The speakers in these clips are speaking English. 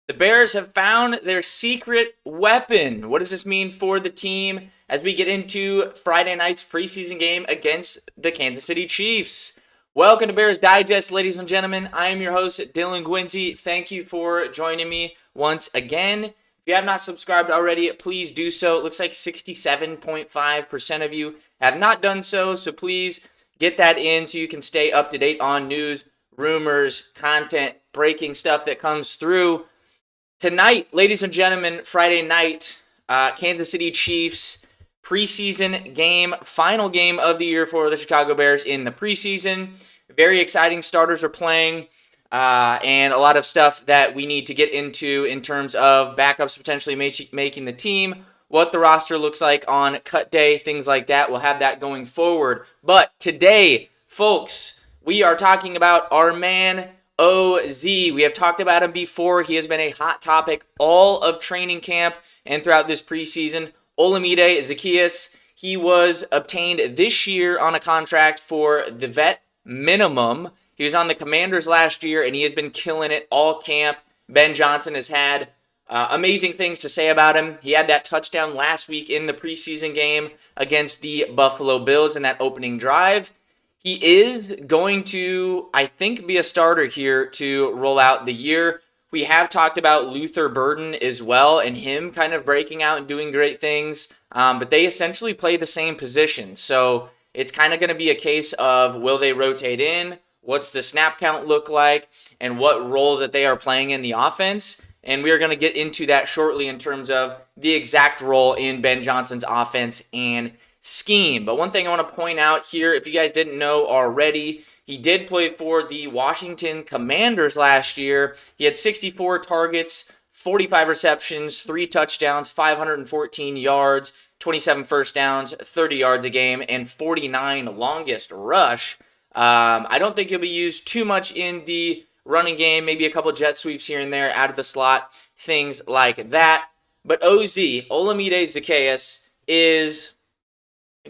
The Bears have found their secret weapon. What does this mean for the team as we get into Friday night's preseason game against the Kansas City Chiefs? Welcome to Bears Digest, ladies and gentlemen. I am your host, Dylan Guinzy. Thank you for joining me once again. If you have not subscribed already, please do so. It looks like 67.5% of you have not done so, so please get that in so you can stay up to date on news, rumors, content, breaking stuff that comes through. Tonight, ladies and gentlemen, Friday night, Kansas City Chiefs preseason game, final game of the year for the Chicago Bears in the preseason. Very exciting starters are playing, and a lot of stuff that we need to get into in terms of backups potentially making the team, what the roster looks like on cut day, things like that. We'll have that going forward. But today, folks, we are talking about our man OZ. We have talked about him before. He has been a hot topic all of training camp and throughout this preseason. Olamide Zaccheaus, he was obtained this year on a contract for the vet minimum. He was on the Commanders last year, and he has been killing it all camp. Ben Johnson has had amazing things to say about him. He had that touchdown last week in the preseason game against the Buffalo Bills in that opening drive. He is going to, I think, be a starter here to roll out the year. We have talked about Luther Burden as well and him kind of breaking out and doing great things, but they essentially play the same position. So it's kind of going to be a case of will they rotate in, what's the snap count look like, and what role that they are playing in the offense. And we are going to get into that shortly in terms of the exact role in Ben Johnson's offense and scheme. But one thing I want to point out here, if you guys didn't know already, he did play for the Washington Commanders last year. He had 64 targets, 45 receptions, 3 touchdowns, 514 yards, 27 first downs, 30 yards a game, and 49 longest rush. I don't think he'll be used too much in the running game, maybe a couple jet sweeps here and there out of the slot, things like that. But OZ, Olamide Zaccheaus, is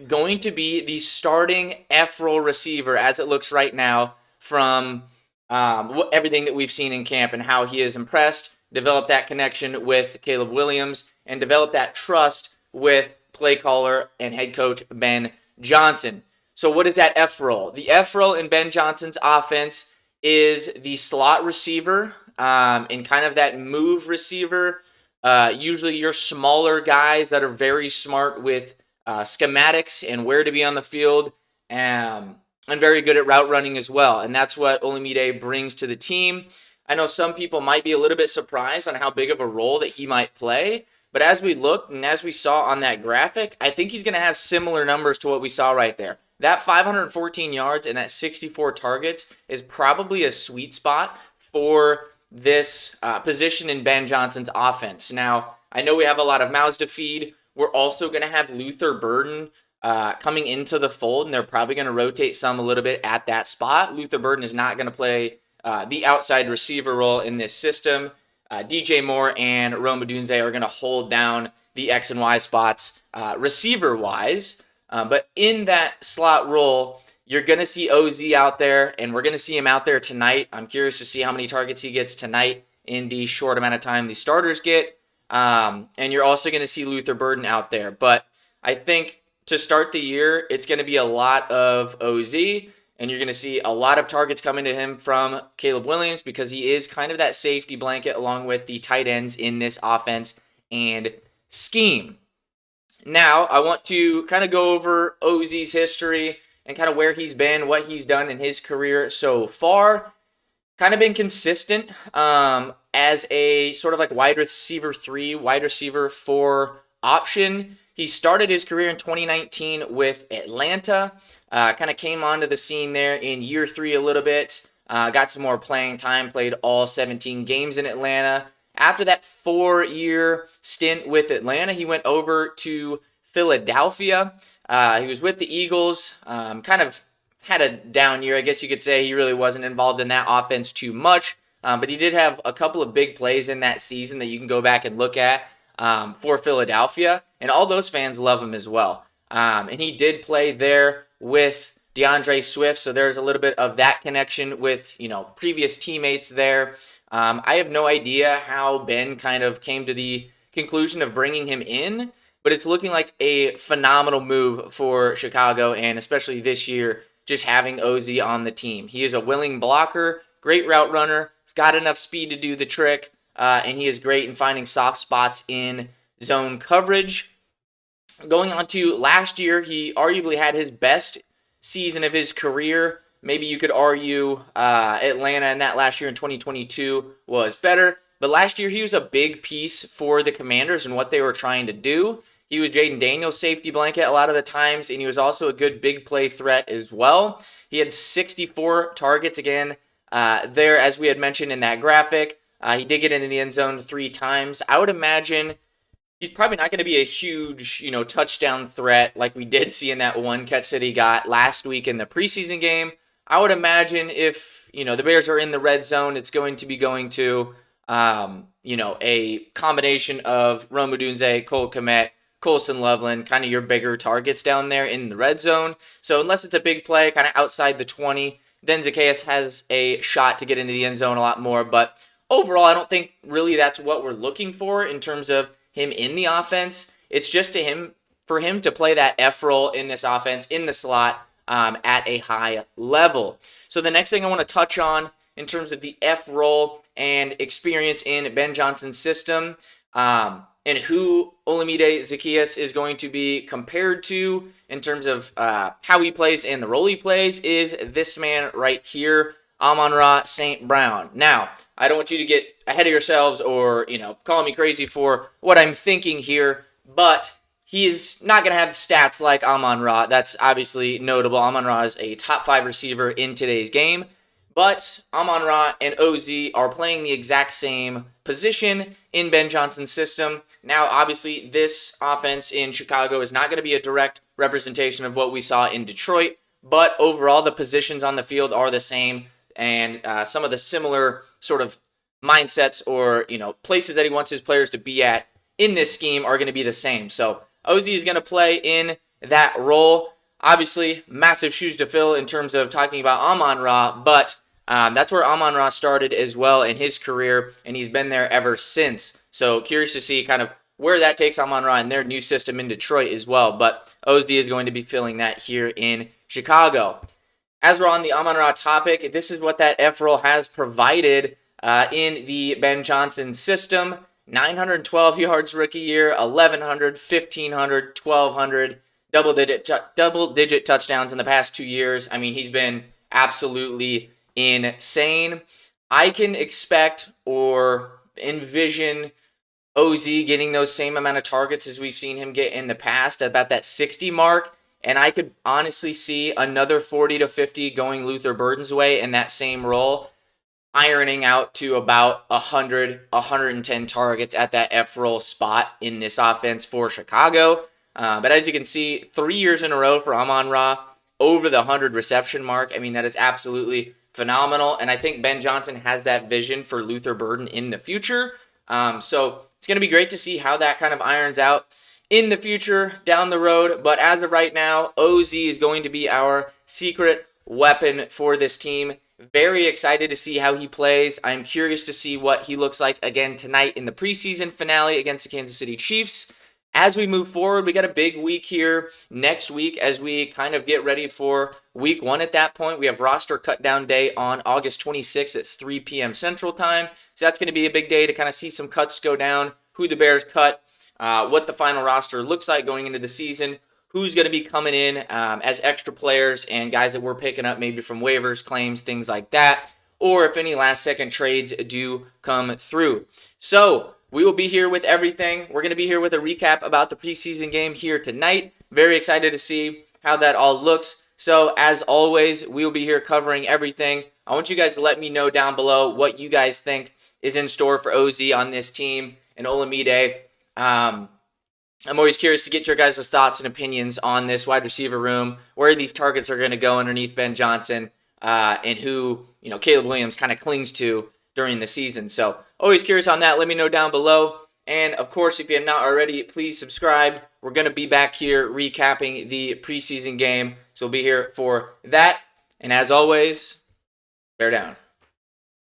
going to be the starting F-roll receiver as it looks right now from everything that we've seen in camp and how he has impressed, developed that connection with Caleb Williams, and developed that trust with play caller and head coach Ben Johnson. So what is that F-roll? The F-roll in Ben Johnson's offense is the slot receiver and kind of that move receiver. Usually your smaller guys that are very smart with schematics and where to be on the field, and very good at route running as well. And that's what Olamide brings to the team. I know some people might be a little bit surprised on how big of a role that he might play, but as we looked and as we saw on that graphic, I think he's going to have similar numbers to what we saw right there. That 514 yards and that 64 targets is probably a sweet spot for this position in Ben Johnson's offense. Now, I know we have a lot of mouths to feed. We're also going to have Luther Burden coming into the fold, and they're probably going to rotate some a little bit at that spot. Luther Burden is not going to play the outside receiver role in this system. DJ Moore and Odunze are going to hold down the X and Y spots receiver-wise. But in that slot role, you're going to see OZ out there, and we're going to see him out there tonight. I'm curious to see how many targets he gets tonight in the short amount of time the starters get. And you're also going to see Luther Burden out there. But I think to start the year, it's going to be a lot of OZ, and you're going to see a lot of targets coming to him from Caleb Williams because he is kind of that safety blanket along with the tight ends in this offense and scheme. Now, I want to kind of go over OZ's history and kind of where he's been, what he's done in his career so far. Kind of been consistent as a sort of like wide receiver 3, wide receiver 4 option. He started his career in 2019 with Atlanta, kind of came onto the scene there in year 3 a little bit, got some more playing time, played all 17 games in Atlanta. After that 4-year stint with Atlanta, he went over to Philadelphia. He was with the Eagles, kind of had a down year, I guess you could say. He really wasn't involved in that offense too much, but he did have a couple of big plays in that season that you can go back and look at for Philadelphia, and all those fans love him as well. And he did play there with DeAndre Swift, so there's a little bit of that connection with, previous teammates there. I have no idea how Ben kind of came to the conclusion of bringing him in, but it's looking like a phenomenal move for Chicago, and especially this year, just having Ozzy on the team. He is a willing blocker, great route runner. He's got enough speed to do the trick, and he is great in finding soft spots in zone coverage. Going on to last year, he arguably had his best season of his career. Maybe you could argue Atlanta in that last year in 2022 was better. But last year, he was a big piece for the Commanders and what they were trying to do. He was Jaden Daniels' safety blanket a lot of the times, and he was also a good big play threat as well. He had 64 targets again there, as we had mentioned in that graphic. He did get into the end zone 3 times. I would imagine he's probably not going to be a huge, touchdown threat like we did see in that one catch that he got last week in the preseason game. I would imagine if, the Bears are in the red zone, it's going to be going to, a combination of Rome Odunze, Cole Kmet, Colson Loveland, kind of your bigger targets down there in the red zone. So unless it's a big play, kind of outside the 20, then Zaccheaus has a shot to get into the end zone a lot more. But overall, I don't think really that's what we're looking for in terms of him in the offense. It's just for him to play that F role in this offense, in the slot, at a high level. So the next thing I want to touch on in terms of the F role and experience in Ben Johnson's system, and who Olamide Zaccheaus is going to be compared to in terms of how he plays and the role he plays, is this man right here, Amon-Ra St. Brown. Now, I don't want you to get ahead of yourselves or, call me crazy for what I'm thinking here, but he's not going to have the stats like Amon-Ra. That's obviously notable. Amon-Ra is a top 5 receiver in today's game, but Amon-Ra and OZ are playing the exact same position in Ben Johnson's system. Now, obviously, this offense in Chicago is not going to be a direct representation of what we saw in Detroit, but overall, the positions on the field are the same, and some of the similar sort of mindsets or, places that he wants his players to be at in this scheme are going to be the same. So OZ is going to play in that role. Obviously, massive shoes to fill in terms of talking about Amon-Ra, but that's where Amon-Ra started as well in his career, and he's been there ever since. So curious to see kind of where that takes Amon-Ra and their new system in Detroit as well. But OZ is going to be filling that here in Chicago. As we're on the Amon-Ra topic, this is what that F role has provided in the Ben Johnson system. 912 yards rookie year, 1,100, 1,500, 1,200, double-digit touchdowns in the past 2 years. I mean, he's been absolutely insane. I can expect or envision OZ getting those same amount of targets as we've seen him get in the past, about that 60 mark. And I could honestly see another 40 to 50 going Luther Burden's way in that same role, ironing out to about 100, 110 targets at that F role spot in this offense for Chicago. But as you can see, 3 years in a row for Amon-Ra over the 100 reception mark. I mean, that is absolutely phenomenal. And I think Ben Johnson has that vision for Luther Burden in the future. So it's going to be great to see how that kind of irons out in the future down the road. But as of right now, OZ is going to be our secret weapon for this team. Very excited to see how he plays. I'm curious to see what he looks like again tonight in the preseason finale against the Kansas City Chiefs. As we move forward, we got a big week here next week as we kind of get ready for week 1 at that point. We have roster cut down day on August 26th at 3 p.m. Central Time. So that's going to be a big day to kind of see some cuts go down, who the Bears cut, what the final roster looks like going into the season, who's going to be coming in as extra players and guys that we're picking up maybe from waivers, claims, things like that, or if any last-second trades do come through. So we will be here with everything. We're going to be here with a recap about the preseason game here tonight. Very excited to see how that all looks. So as always, we will be here covering everything. I want you guys to let me know down below what you guys think is in store for OZ on this team and Olamide. I'm always curious to get your guys' thoughts and opinions on this wide receiver room, where these targets are going to go underneath Ben Johnson, and who, Caleb Williams kind of clings to during the season. So always curious on that. Let me know down below. And of course, if you have not already, please subscribe. We're going to be back here recapping the preseason game. So we'll be here for that. And as always, bear down.